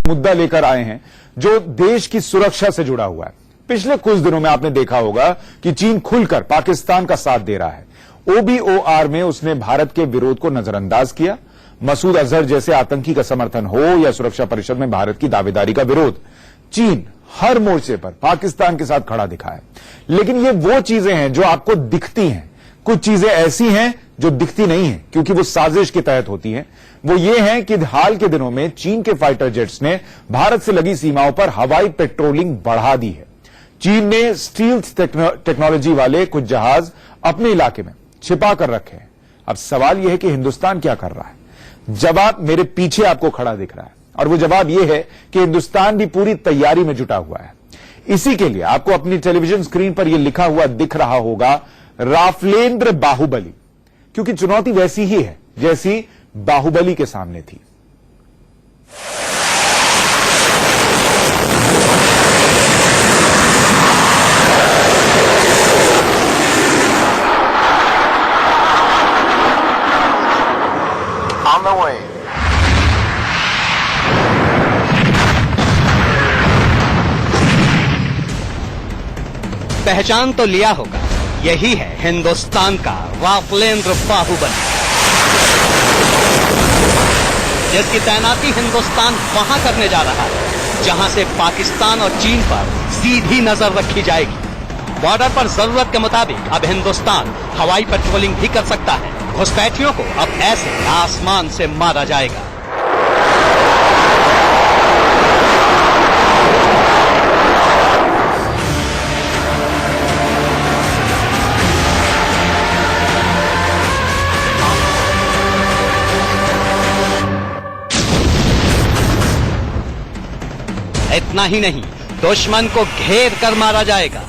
मुद्दा लेकर आए हैं जो देश की सुरक्षा से जुड़ा हुआ है। पिछले कुछ दिनों में आपने देखा होगा कि चीन खुलकर पाकिस्तान का साथ दे रहा है। OBOR में उसने भारत के विरोध को नजरअंदाज किया। मसूद अजहर जैसे आतंकी का समर्थन हो या सुरक्षा परिषद में भारत की दावेदारी का विरोध, चीन हर मोर्चे पर पाकिस्तान के साथ खड़ा दिखा है। लेकिन ये वो चीजें हैं जो आपको दिखती हैं, कुछ चीजें ऐसी हैं जो दिखती नहीं है क्योंकि वो साजिश के तहत होती हैं। वो ये है कि हाल के दिनों में चीन के फाइटर जेट्स ने भारत से लगी सीमाओं पर हवाई पेट्रोलिंग बढ़ा दी है। चीन ने स्टील्थ टेक्नोलॉजी वाले कुछ जहाज अपने इलाके में छिपा कर रखे हैं। अब सवाल यह है कि हिंदुस्तान क्या कर रहा है? जवाब मेरे पीछे आपको खड़ा दिख रहा है और वो जवाब यह है कि हिंदुस्तान भी पूरी तैयारी में जुटा हुआ है। इसी के लिए आपको अपनी टेलीविजन स्क्रीन पर यह लिखा हुआ दिख रहा होगा, राफेलेंद्र बाहुबली, क्योंकि चुनौती वैसी ही है जैसी बाहुबली के सामने थी। On the way. पहचान तो लिया होगा, यही है हिंदुस्तान का राफेलेंद्र बाहुबली, जिसकी तैनाती हिंदुस्तान वहां करने जा रहा है जहां से पाकिस्तान और चीन पर सीधी नजर रखी जाएगी। बॉर्डर पर जरूरत के मुताबिक अब हिंदुस्तान हवाई पेट्रोलिंग भी कर सकता है। घुसपैठियों को अब ऐसे आसमान से मारा जाएगा। इतना ही नहीं, दुश्मन को घेर कर मारा जाएगा।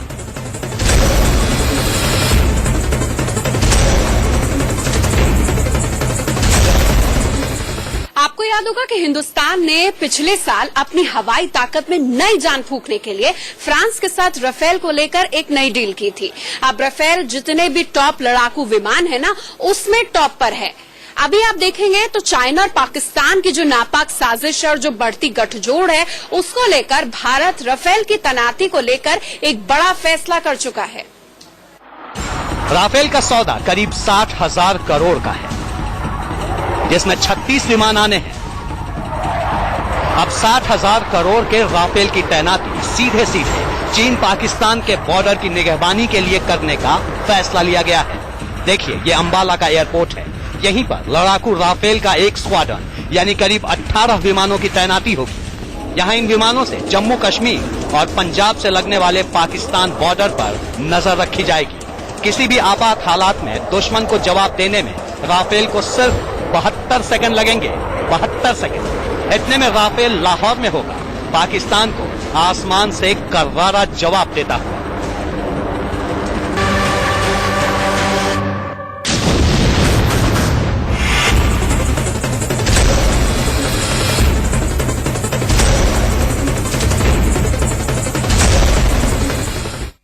आपको याद होगा कि हिंदुस्तान ने पिछले साल अपनी हवाई ताकत में नई जान फूंकने के लिए फ्रांस के साथ राफेल को लेकर एक नई डील की थी। अब राफेल जितने भी टॉप लड़ाकू विमान है ना, उसमें टॉप पर है। अभी आप देखेंगे तो चाइना और पाकिस्तान की जो नापाक साजिश और जो बढ़ती गठजोड़ है, उसको लेकर भारत राफेल की तैनाती को लेकर एक बड़ा फैसला कर चुका है। राफेल का सौदा करीब 60,000 करोड़ का है, जिसमें 36 विमान आने हैं। अब 60,000 करोड़ के राफेल की तैनाती सीधे सीधे चीन पाकिस्तान के बॉर्डर की निगहबानी के लिए करने का फैसला लिया गया है। देखिए, ये अंबाला का एयरपोर्ट है। यहीं पर लड़ाकू राफेल का एक स्क्वाड्रन यानी करीब 18 विमानों की तैनाती होगी। यहाँ इन विमानों से जम्मू कश्मीर और पंजाब से लगने वाले पाकिस्तान बॉर्डर पर नजर रखी जाएगी। किसी भी आपात हालात में दुश्मन को जवाब देने में राफेल को सिर्फ 72 सेकंड लगेंगे। 72 सेकंड। इतने में राफेल लाहौर में होगा, पाकिस्तान को आसमान से करारा जवाब देता हुआ।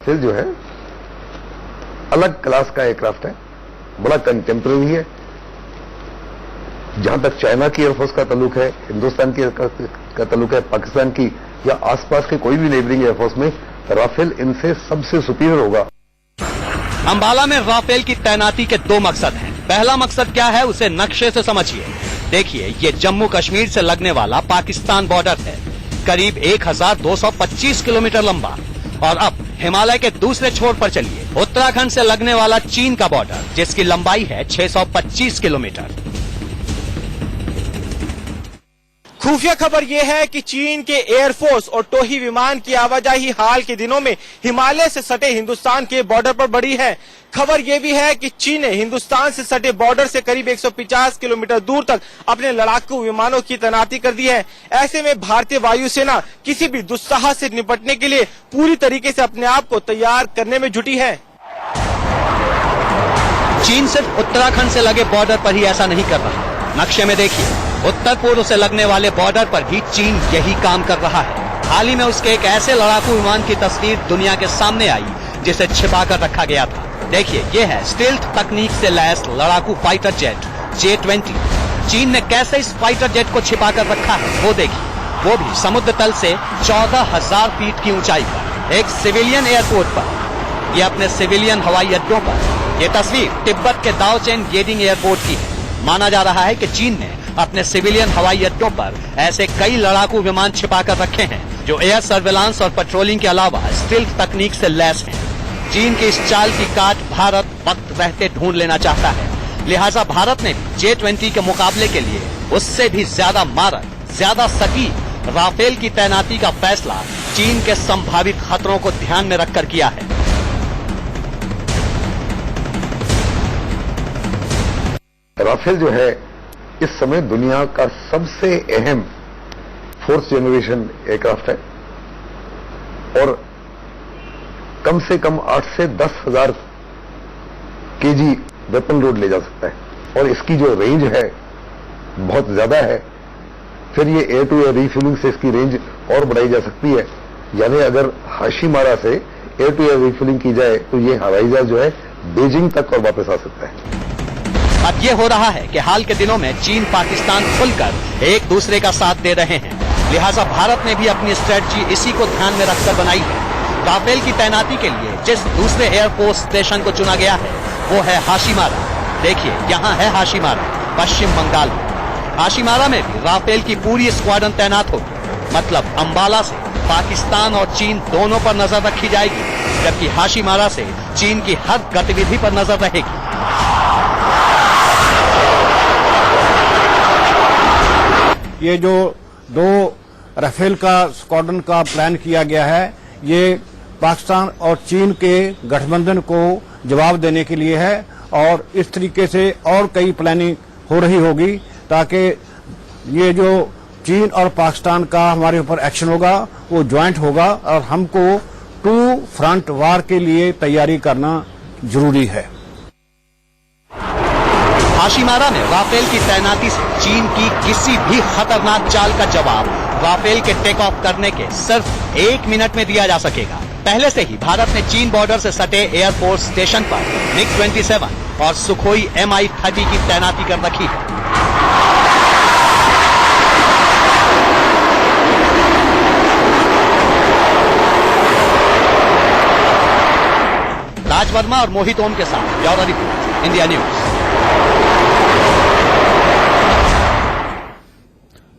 राफेल जो है अलग क्लास का एयरक्राफ्ट है, बड़ा कंटेम्पररी है। जहां तक चाइना की एयरफोर्स का ताल्लुक है, हिंदुस्तान की का ताल्लुक है, पाकिस्तान की या आसपास के कोई भी नेबरिंग एयरफोर्स में राफेल इनसे सबसे सुपीरियर होगा। अंबाला में राफेल की तैनाती के दो मकसद हैं। पहला मकसद क्या है, उसे नक्शे से समझिए। देखिए, ये जम्मू कश्मीर से लगने वाला पाकिस्तान बॉर्डर है, करीब 1225 किलोमीटर लंबा। और अब हिमालय के दूसरे छोर पर चलिए, उत्तराखंड से लगने वाला चीन का बॉर्डर, जिसकी लंबाई है 625 किलोमीटर। खुफिया खबर यह है कि चीन के एयरफोर्स और टोही विमान की आवाजाही हाल के दिनों में हिमालय से सटे हिंदुस्तान के बॉर्डर पर बढ़ी है। खबर यह भी है कि चीन ने हिंदुस्तान से सटे बॉर्डर से करीब 150 किलोमीटर दूर तक अपने लड़ाकू विमानों की तैनाती कर दी है। ऐसे में भारतीय वायुसेना किसी भी दुस्साहस से निपटने के लिए पूरी तरीके से अपने आप को तैयार करने में जुटी है। चीन सिर्फ उत्तराखंड से लगे बॉर्डर पर ही ऐसा नहीं कर रहा। नक्शे में देखिए, उत्तर पूर्व से लगने वाले बॉर्डर पर भी चीन यही काम कर रहा है। हाल ही में उसके एक ऐसे लड़ाकू विमान की तस्वीर दुनिया के सामने आई जिसे छिपा कर रखा गया था। देखिए, ये है स्टील्थ तकनीक से लैस लड़ाकू फाइटर जेट J-20। चीन ने कैसे इस फाइटर जेट को छिपा कर रखा है वो देखिए। वो भी समुद्र तल से 14,000 फीट की ऊंचाई पर, एक सिविलियन एयरपोर्ट पर, ये अपने सिविलियन हवाई अड्डों पर। ये तस्वीर तिब्बत के दाओचेन गेडिंग एयरपोर्ट की है। माना जा रहा है कि चीन ने अपने सिविलियन हवाई अड्डों पर ऐसे कई लड़ाकू विमान छिपाकर रखे हैं जो एयर सर्वेलांस और पेट्रोलिंग के अलावा स्टील्थ तकनीक से लैस हैं। चीन की इस चाल की काट भारत वक्त रहते ढूंढ लेना चाहता है, लिहाजा भारत ने भी J-20 के मुकाबले के लिए उससे भी ज्यादा मारक, ज्यादा सटीक राफेल की तैनाती का फैसला चीन के संभावित खतरों को ध्यान में रखकर किया है। राफेल जो है इस समय दुनिया का सबसे अहम फोर्थ जनरेशन एयरक्राफ्ट है और कम से कम 8 से 10,000 केजी वेपन लोड ले जा सकता है और इसकी जो रेंज है बहुत ज्यादा है। फिर ये एयर टू एयर रिफ्यूलिंग से इसकी रेंज और बढ़ाई जा सकती है, यानी अगर हाशीमारा से एयर टू एयर रिफ्यूलिंग की जाए तो ये हवाई जहाज जो है बीजिंग तक और वापस आ सकता है। अब ये हो रहा है कि हाल के दिनों में चीन पाकिस्तान खुलकर एक दूसरे का साथ दे रहे हैं, लिहाजा भारत ने भी अपनी स्ट्रेटजी इसी को ध्यान में रखकर बनाई है। राफेल की तैनाती के लिए जिस दूसरे एयरफोर्स स्टेशन को चुना गया है वो है हाशीमारा। देखिए यहाँ है हाशीमारा, पश्चिम बंगाल में। हाशीमारा में भी राफेल की पूरी स्क्वाड्रन तैनात होगी, मतलब अंबाला से पाकिस्तान और चीन दोनों पर नजर रखी जाएगी, जबकि हाशीमारा से चीन की हर गतिविधि पर नजर रहेगी। ये जो 2 राफेल का स्क्वाड्रन का प्लान किया गया है, ये पाकिस्तान और चीन के गठबंधन को जवाब देने के लिए है और इस तरीके से और कई प्लानिंग हो रही होगी ताकि ये जो चीन और पाकिस्तान का हमारे ऊपर एक्शन होगा वो ज्वाइंट होगा और हमको 2 फ्रंट वार के लिए तैयारी करना जरूरी है। हाशीमारा में राफेल की तैनाती से चीन की किसी भी खतरनाक चाल का जवाब राफेल के टेक ऑफ करने के सिर्फ 1 मिनट में दिया जा सकेगा। पहले से ही भारत ने चीन बॉर्डर से सटे एयरफोर्स स्टेशन पर MiG-27 और सुखोई Mi-30 की तैनाती कर रखी है। राज वर्मा और मोहित ओम के साथ ब्यूरो रिपोर्ट, इंडिया न्यूज।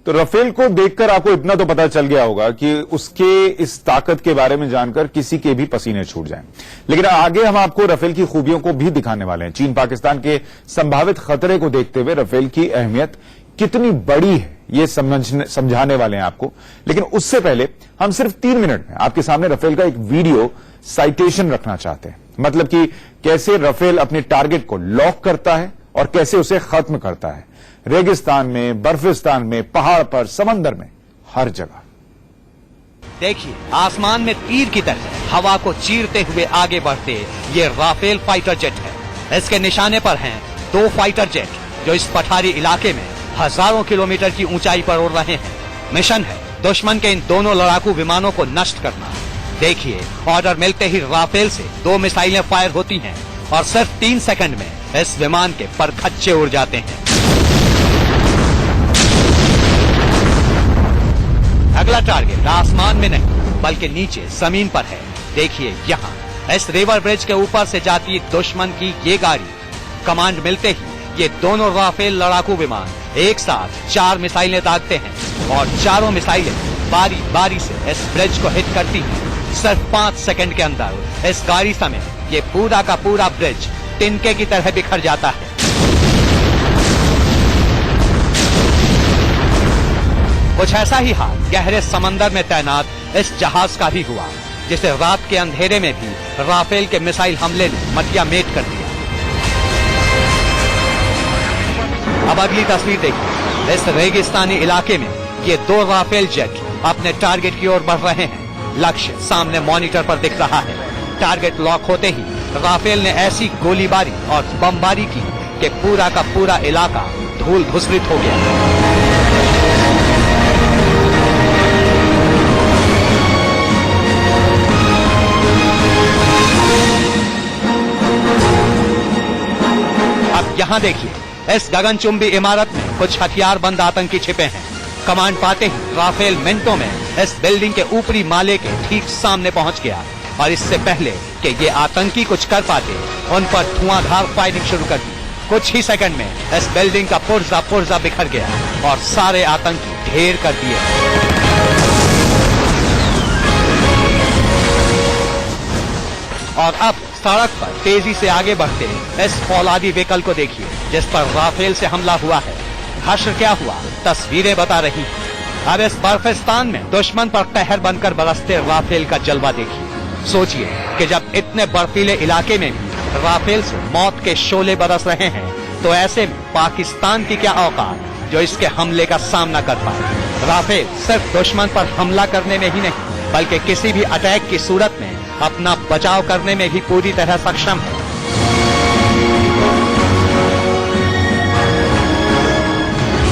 तो राफेल को देखकर आपको इतना तो पता चल गया होगा कि उसके इस ताकत के बारे में जानकर किसी के भी पसीने छूट जाएं। लेकिन आगे हम आपको राफेल की खूबियों को भी दिखाने वाले हैं। चीन पाकिस्तान के संभावित खतरे को देखते हुए राफेल की अहमियत कितनी बड़ी है ये समझाने वाले हैं आपको। लेकिन उससे पहले हम सिर्फ 3 मिनट में आपके सामने राफेल का एक वीडियो साइटेशन रखना चाहते हैं, मतलब कि कैसे राफेल अपने टारगेट को लॉक करता है और कैसे उसे खत्म करता है, रेगिस्तान में, बर्फिस्तान में, पहाड़ पर, समंदर में, हर जगह। देखिए आसमान में तीर की तरह हवा को चीरते हुए आगे बढ़ते ये राफेल फाइटर जेट है। इसके निशाने पर हैं 2 फाइटर जेट जो इस पठारी इलाके में हजारों किलोमीटर की ऊंचाई पर उड़ रहे हैं। मिशन है दुश्मन के इन दोनों लड़ाकू विमानों को नष्ट करना। देखिए ऑर्डर मिलते ही राफेल से 2 मिसाइलें फायर होती हैं और सिर्फ 3 सेकंड में इस विमान के परखच्चे उड़ जाते हैं। अगला टारगेट आसमान में नहीं बल्कि नीचे जमीन पर है। देखिए यहाँ इस रिवर ब्रिज के ऊपर से जाती दुश्मन की ये गाड़ी। कमांड मिलते ही ये दोनों राफेल लड़ाकू विमान एक साथ 4 मिसाइलें दागते हैं और चारों मिसाइलें बारी बारी से इस ब्रिज को हिट करती हैं। सिर्फ 5 सेकंड के अंदर इस गाड़ी समेत ये पूरा का पूरा ब्रिज तिनके की तरह बिखर जाता है। कुछ ऐसा ही हाल गहरे समंदर में तैनात इस जहाज का भी हुआ, जिसे रात के अंधेरे में भी राफेल के मिसाइल हमले ने मटिया मेट कर दिया। अब अगली तस्वीर देखिए। इस रेगिस्तानी इलाके में ये 2 राफेल जेट अपने टारगेट की ओर बढ़ रहे हैं। लक्ष्य सामने मॉनिटर पर दिख रहा है। टारगेट लॉक होते ही राफेल ने ऐसी गोलीबारी और बमबारी की कि पूरा का पूरा इलाका धूल भस्मित हो गया। अब यहाँ देखिए, इस गगनचुंबी इमारत में कुछ हथियारबंद आतंकी छिपे हैं। कमांड पाते ही राफेल मिनटों में इस बिल्डिंग के ऊपरी माले के ठीक सामने पहुंच गया और इससे पहले कि ये आतंकी कुछ कर पाते, उन पर धुआंधार फायरिंग शुरू कर दी। कुछ ही सेकंड में इस बिल्डिंग का पुर्जा बिखर गया और सारे आतंकी ढेर कर दिए। और अब सड़क पर तेजी से आगे बढ़ते इस फौलादी व्हीकल को देखिए जिस पर राफेल से हमला हुआ है। हश्र क्या हुआ तस्वीरें बता रही हैं। अब इस बर्फिस्तान में दुश्मन पर कहर बनकर बरसते राफेल का जलवा देखिए। सोचिए कि जब इतने बर्फीले इलाके में भी राफेल से मौत के शोले बरस रहे हैं तो ऐसे में पाकिस्तान की क्या औकात जो इसके हमले का सामना कर पाए। राफेल सिर्फ दुश्मन पर हमला करने में ही नहीं बल्कि किसी भी अटैक की सूरत में अपना बचाव करने में भी पूरी तरह सक्षम है।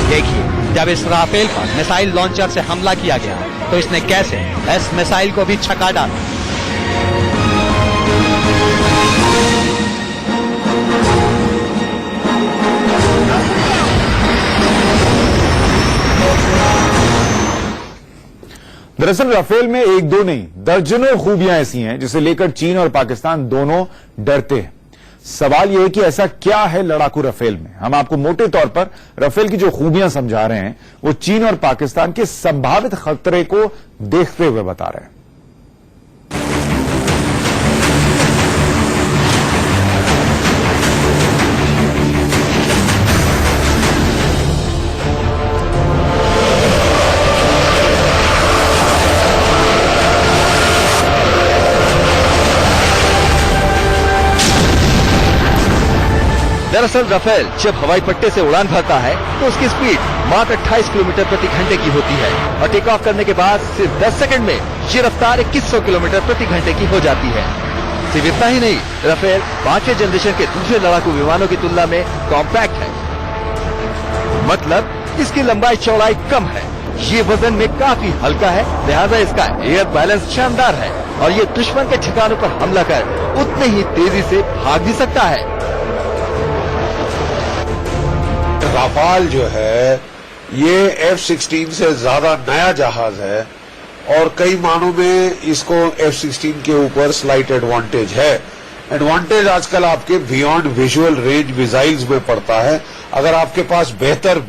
देखिए जब इस राफेल पर मिसाइल लॉन्चर से हमला किया गया तो इसने कैसे इस मिसाइल को भी छका डाला। दरअसल राफेल में एक दो नहीं दर्जनों खूबियां ऐसी हैं जिसे लेकर चीन और पाकिस्तान दोनों डरते हैं। सवाल यह है कि ऐसा क्या है लड़ाकू राफेल में। हम आपको मोटे तौर पर राफेल की जो खूबियां समझा रहे हैं वो चीन और पाकिस्तान के संभावित खतरे को देखते हुए बता रहे हैं। दरअसल राफेल जब हवाई पट्टे से उड़ान भरता है तो उसकी स्पीड मात्र 28 किलोमीटर प्रति घंटे की होती है और टेक ऑफ करने के बाद सिर्फ 10 सेकंड में ये रफ्तार 2100 किलोमीटर प्रति घंटे की हो जाती है। सिर्फ इतना ही नहीं, राफेल 5वें जनरेशन के दूसरे लड़ाकू विमानों की तुलना में कॉम्पैक्ट है, मतलब इसकी लंबाई चौड़ाई कम है, ये वजन में काफी हल्का है, लिहाजा इसका एयर बैलेंस शानदार है और ये दुश्मन के ठिकानों पर हमला कर उतने ही तेजी से भाग भी सकता है। राफाल जो है ये F-16 से ज्यादा नया जहाज है और कई मानों में इसको F-16 के ऊपर स्लाइट एडवांटेज है। एडवांटेज आजकल आपके बियॉन्ड विजुअल रेंज मिसाइल्स में पड़ता है। अगर आपके पास बेहतर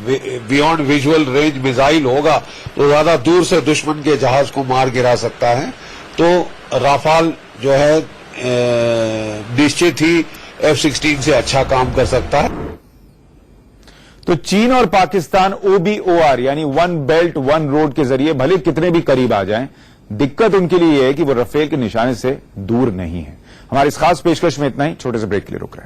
बियॉन्ड विजुअल रेंज मिसाइल होगा तो ज्यादा दूर से दुश्मन के जहाज को मार गिरा सकता है। तो राफाल जो है निश्चित ही F-16 से अच्छा काम कर सकता है। तो चीन और पाकिस्तान OBOR यानी वन बेल्ट वन रोड के जरिए भले कितने भी करीब आ जाएं, दिक्कत उनके लिए यह है कि वो राफेल के निशाने से दूर नहीं है। हमारी इस खास पेशकश में इतना ही, छोटे से ब्रेक के लिए रुक रहे हैं।